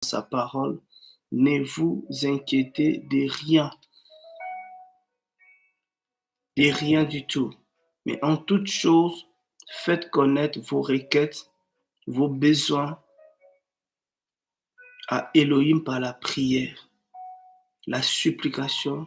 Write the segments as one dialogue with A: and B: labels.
A: sa parole, ne vous inquiétez de rien du tout. Mais en toute chose, faites connaître vos requêtes, vos besoins à Elohim par la prière, la supplication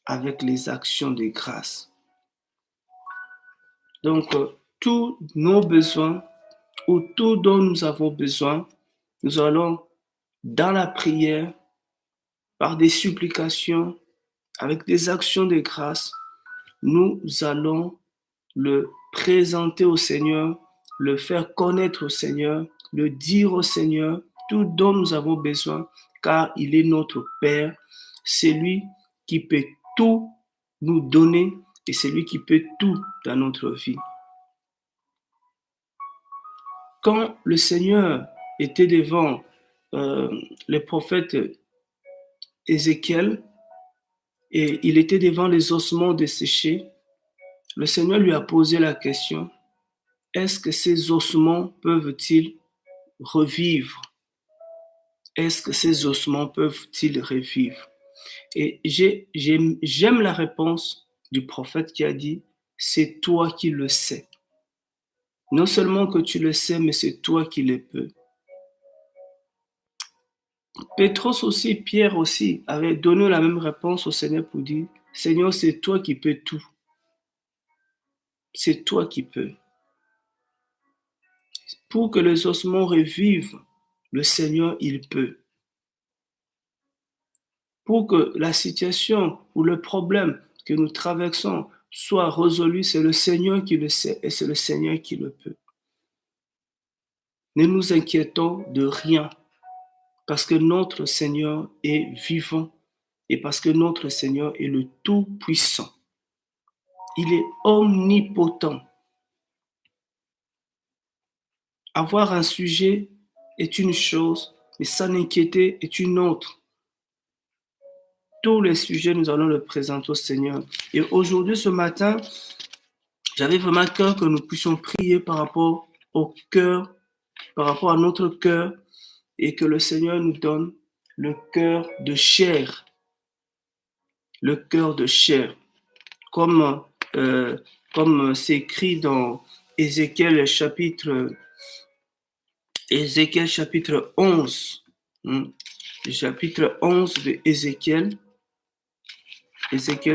A: avec les actions de grâce. Donc, tous nos besoins ou tout dont nous avons besoin, nous allons dans la prière, par des supplications, avec des actions de grâce, nous allons le présenter au Seigneur, le faire connaître au Seigneur, le dire au Seigneur, tout dont nous avons besoin, car il est notre Père, c'est lui qui peut tout nous donner et c'est lui qui peut tout dans notre vie. Quand le Seigneur était devant le prophète Ézéchiel et il était devant les ossements desséchés, le Seigneur lui a posé la question, est-ce que ces ossements peuvent-ils revivre? Est-ce que ces ossements peuvent-ils revivre? Et j'aime la réponse du prophète qui a dit, c'est toi qui le sais. Non seulement que tu le sais, mais c'est toi qui le peux. Pétros aussi, Pierre aussi, avaient donné la même réponse au Seigneur pour dire, Seigneur, c'est toi qui peux tout. C'est toi qui peux. Pour que les ossements revivent, le Seigneur, il peut. Pour que la situation ou le problème que nous traversons soit résolu, c'est le Seigneur qui le sait et c'est le Seigneur qui le peut. Ne nous inquiétons de rien parce que notre Seigneur est vivant et parce que notre Seigneur est le Tout-Puissant. Il est omnipotent. Avoir un sujet est une chose, mais s'en inquiéter est une autre. Tous les sujets, nous allons le présenter au Seigneur. Et aujourd'hui, ce matin, j'avais vraiment à cœur que nous puissions prier par rapport au cœur, par rapport à notre cœur, et que le Seigneur nous donne le cœur de chair. Le cœur de chair. Comme c'est écrit dans Ézéchiel chapitre 11. Chapitre 11 de Ézéchiel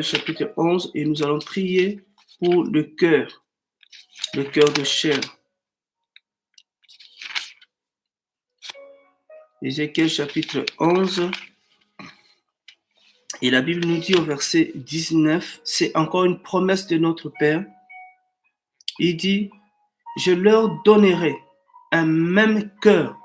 A: chapitre 11, et nous allons prier pour le cœur de chair. Ézéchiel chapitre 11, et la Bible nous dit au verset 19, c'est encore une promesse de notre Père. Il dit, je leur donnerai un même cœur.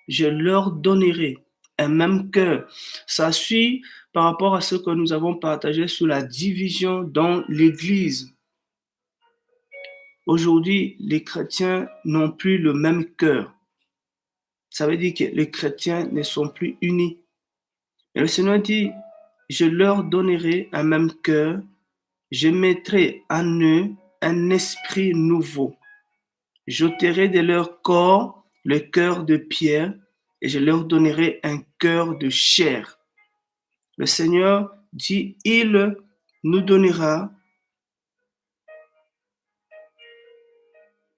A: Je leur donnerai un même cœur. Ça suit par rapport à ce que nous avons partagé sur la division dans l'Église. Aujourd'hui, les chrétiens n'ont plus le même cœur. Ça veut dire que les chrétiens ne sont plus unis. Et le Seigneur dit, je leur donnerai un même cœur, je mettrai en eux un esprit nouveau. J'ôterai de leur corps le cœur de pierre et je leur donnerai un cœur de chair. Le Seigneur dit, il nous donnera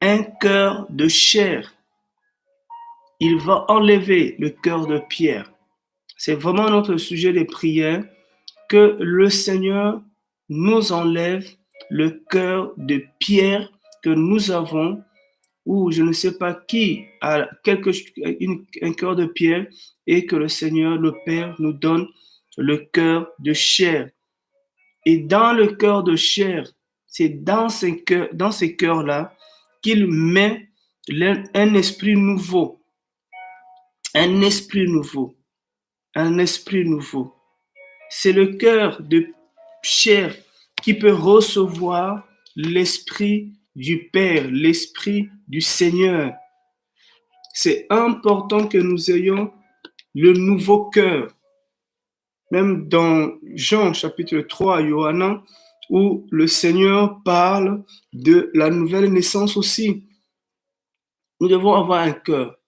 A: un cœur de chair. Il va enlever le cœur de pierre. C'est vraiment notre sujet de prière, que le Seigneur nous enlève le cœur de pierre que nous avons, ou je ne sais pas qui a un cœur de pierre, et que le Seigneur, le Père, nous donne le cœur de chair. Et dans le cœur de chair, c'est dans ces cœurs-là qu'il met un esprit nouveau. Un esprit nouveau. Un esprit nouveau. C'est le cœur de chair qui peut recevoir l'esprit du Père, l'esprit du Seigneur. C'est important que nous ayons le nouveau cœur. Même dans Jean chapitre 3, Yohanan, où le Seigneur parle de la nouvelle naissance aussi. Nous devons avoir un cœur.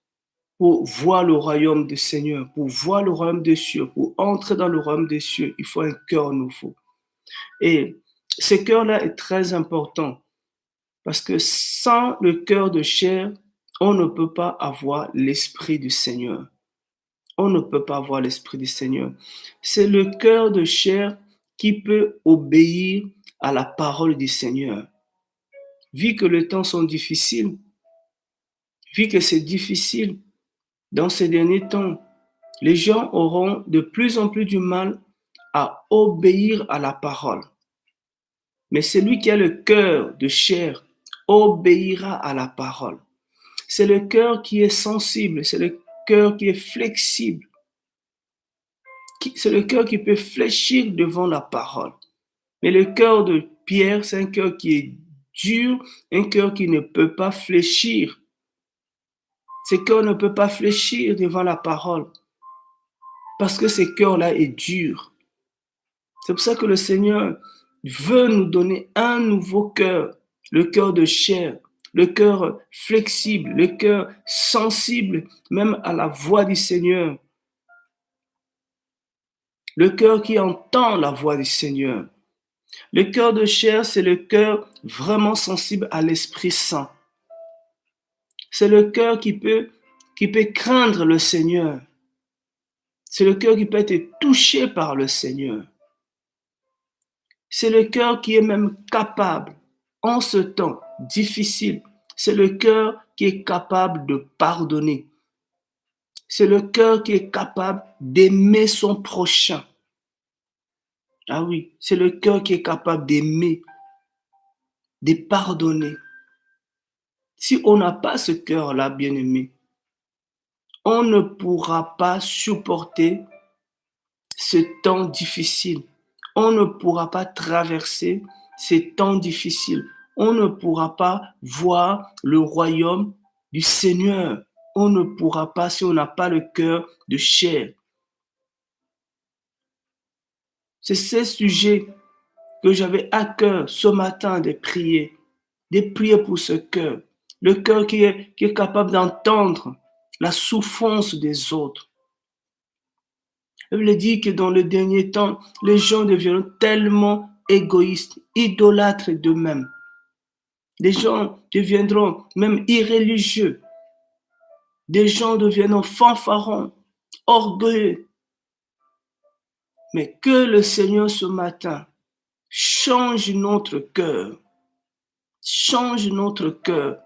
A: pour voir le royaume du Seigneur, pour voir le royaume des cieux, pour entrer dans le royaume des cieux, il faut un cœur nouveau. Et ce cœur-là est très important parce que sans le cœur de chair, on ne peut pas avoir l'esprit du Seigneur. On ne peut pas avoir l'esprit du Seigneur. C'est le cœur de chair qui peut obéir à la parole du Seigneur. Vu que les temps sont difficiles, vu que c'est difficile dans ces derniers temps, les gens auront de plus en plus du mal à obéir à la parole. Mais celui qui a le cœur de chair obéira à la parole. C'est le cœur qui est sensible, c'est le cœur qui est flexible. C'est le cœur qui peut fléchir devant la parole. Mais le cœur de Pierre, c'est un cœur qui est dur, un cœur qui ne peut pas fléchir. Ce cœur ne peut pas fléchir devant la parole parce que ce cœur-là est dur. C'est pour ça que le Seigneur veut nous donner un nouveau cœur, le cœur de chair, le cœur flexible, le cœur sensible même à la voix du Seigneur. Le cœur qui entend la voix du Seigneur. Le cœur de chair, c'est le cœur vraiment sensible à l'Esprit Saint. C'est le cœur qui peut craindre le Seigneur. C'est le cœur qui peut être touché par le Seigneur. C'est le cœur qui est même capable, en ce temps difficile, c'est le cœur qui est capable de pardonner. C'est le cœur qui est capable d'aimer son prochain. Ah oui, c'est le cœur qui est capable d'aimer, de pardonner. Si on n'a pas ce cœur-là, bien-aimé, on ne pourra pas supporter ce temps difficile. On ne pourra pas traverser ces temps difficiles. On ne pourra pas voir le royaume du Seigneur. On ne pourra pas si on n'a pas le cœur de chair. C'est ce sujet que j'avais à cœur ce matin de prier pour ce cœur. Le cœur qui est capable d'entendre la souffrance des autres. La Bible dit que dans le dernier temps, les gens deviennent tellement égoïstes, idolâtres d'eux-mêmes. Les gens deviendront même irréligieux. Des gens deviendront fanfarons, orgueilleux. Mais que le Seigneur ce matin change notre cœur. Change notre cœur.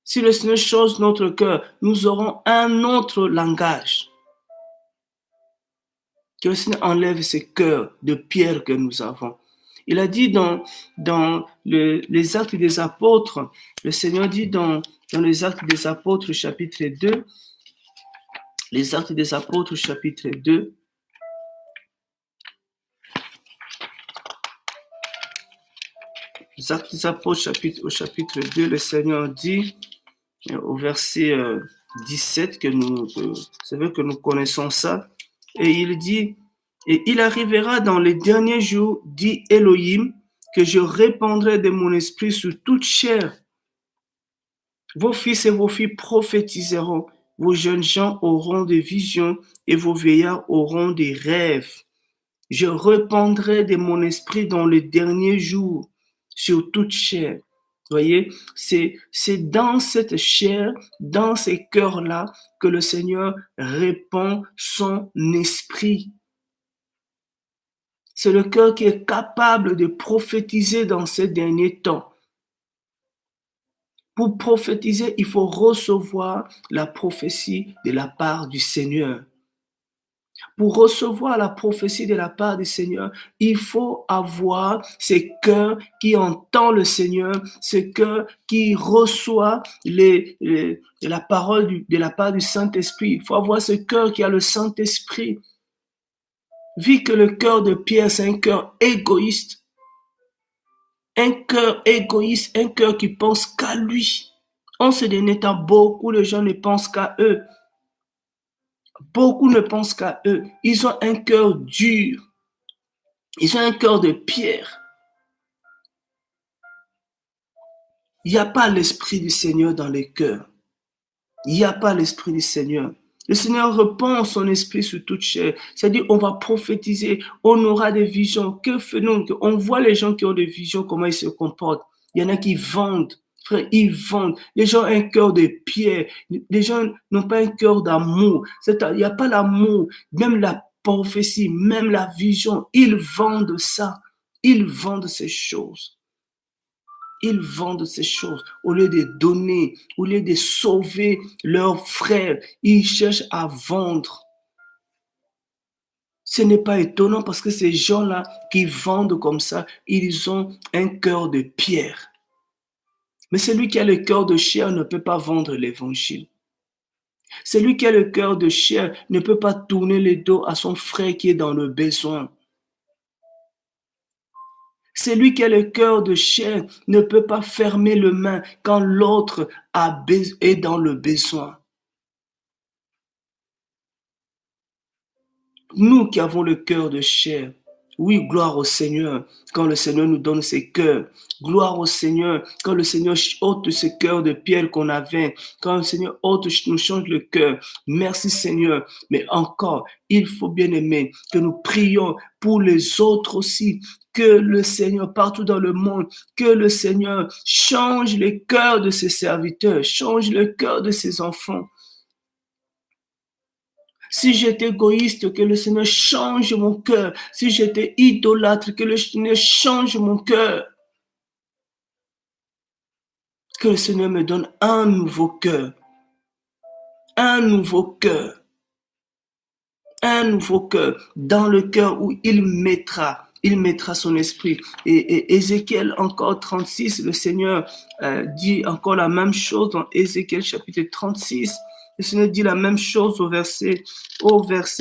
A: Si le Seigneur change notre cœur, nous aurons un autre langage. Que le Seigneur enlève ces cœurs de pierre que nous avons. Il a dit dans les Actes des Apôtres, le Seigneur dit dans les Actes des Apôtres chapitre 2, les Actes des Apôtres chapitre 2, les Actes des Apôtres au chapitre 2, le Seigneur dit au verset 17, c'est vrai que nous connaissons ça, et il dit, et il arrivera dans les derniers jours, dit Elohim, que je répandrai de mon esprit sur toute chair. Vos fils et vos filles prophétiseront, vos jeunes gens auront des visions et vos vieillards auront des rêves. Je répandrai de mon esprit dans les derniers jours sur toute chair. Voyez, c'est dans cette chair, dans ces cœurs-là, que le Seigneur répand son esprit. C'est le cœur qui est capable de prophétiser dans ces derniers temps. Pour prophétiser, il faut recevoir la prophétie de la part du Seigneur. Pour recevoir la prophétie de la part du Seigneur, il faut avoir ce cœur qui entend le Seigneur, ce cœur qui reçoit la parole de la part du Saint-Esprit. Il faut avoir ce cœur qui a le Saint-Esprit. Vu que le cœur de Pierre, c'est un cœur égoïste, un cœur qui pense qu'à lui. En ce dernier temps, beaucoup de gens ne pensent qu'à eux. Beaucoup ne pensent qu'à eux. Ils ont un cœur dur. Ils ont un cœur de pierre. Il n'y a pas l'esprit du Seigneur dans les cœurs. Il n'y a pas l'Esprit du Seigneur. Le Seigneur répand son esprit sur toute chair. C'est-à-dire, on va prophétiser, on aura des visions. Que faisons-nous? On voit les gens qui ont des visions, comment ils se comportent. Il y en a qui vendent. Frère, ils vendent. Les gens ont un cœur de pierre. Les gens n'ont pas un cœur d'amour. Il n'y a pas l'amour. Même la prophétie, même la vision, ils vendent ça. Ils vendent ces choses. Ils vendent ces choses au lieu de donner, au lieu de sauver leurs frères. Ils cherchent à vendre. Ce n'est pas étonnant parce que ces gens-là qui vendent comme ça, ils ont un cœur de pierre. Mais celui qui a le cœur de chair ne peut pas vendre l'évangile. Celui qui a le cœur de chair ne peut pas tourner le dos à son frère qui est dans le besoin. Celui qui a le cœur de chair ne peut pas fermer le main quand l'autre est dans le besoin. Nous qui avons le cœur de chair, oui, gloire au Seigneur quand le Seigneur nous donne ses cœurs. Gloire au Seigneur quand le Seigneur ôte ce cœur de pierre qu'on avait, quand le Seigneur nous change le cœur. Merci Seigneur. Mais encore, il faut bien aimer que nous prions pour les autres aussi. Que le Seigneur, partout dans le monde, que le Seigneur change les cœurs de ses serviteurs, change le cœur de ses enfants. Si j'étais égoïste, que le Seigneur change mon cœur. Si j'étais idolâtre, que le Seigneur change mon cœur. Que le Seigneur me donne un nouveau cœur. Un nouveau cœur. Un nouveau cœur. Dans le cœur où il mettra son esprit. Et Ézéchiel encore 36, le Seigneur dit encore la même chose dans Ézéchiel chapitre 36. Le Seigneur dit la même chose au verset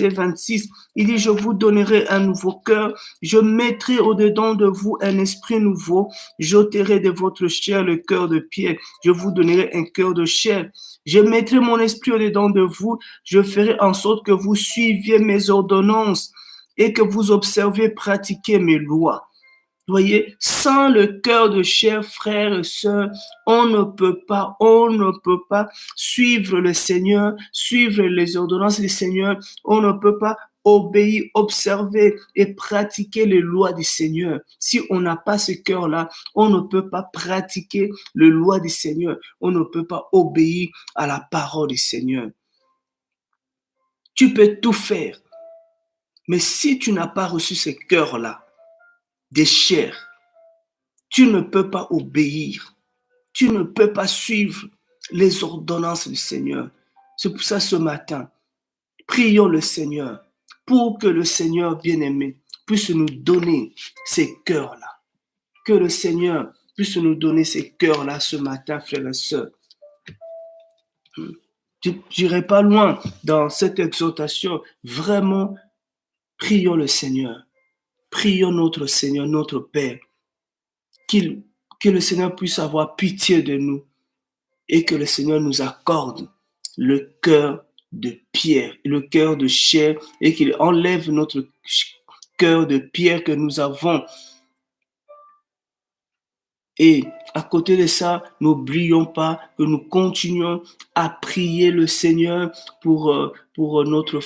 A: 26. Il dit, je vous donnerai un nouveau cœur, je mettrai au-dedans de vous un esprit nouveau, j'ôterai de votre chair le cœur de pierre, je vous donnerai un cœur de chair. Je mettrai mon esprit au-dedans de vous, je ferai en sorte que vous suiviez mes ordonnances et que vous observiez, pratiquiez mes lois. Voyez, sans le cœur de chair, frères et sœurs, on ne peut pas suivre le Seigneur, suivre les ordonnances du Seigneur, on ne peut pas obéir, observer et pratiquer les lois du Seigneur. Si on n'a pas ce cœur-là, on ne peut pas pratiquer les lois du Seigneur, on ne peut pas obéir à la parole du Seigneur. Tu peux tout faire, mais si tu n'as pas reçu ce cœur-là, des chairs, tu ne peux pas obéir, tu ne peux pas suivre les ordonnances du Seigneur. C'est pour ça ce matin, prions le Seigneur pour que le Seigneur bien-aimé puisse nous donner ces cœurs-là. Que le Seigneur puisse nous donner ces cœurs-là ce matin, frères et sœurs. Je n'irai pas loin dans cette exhortation. Vraiment, prions le Seigneur. Prions notre Seigneur, notre Père, que le Seigneur puisse avoir pitié de nous et que le Seigneur nous accorde le cœur de pierre, le cœur de chair et qu'il enlève notre cœur de pierre que nous avons. Et à côté de ça, n'oublions pas que nous continuons à prier le Seigneur pour notre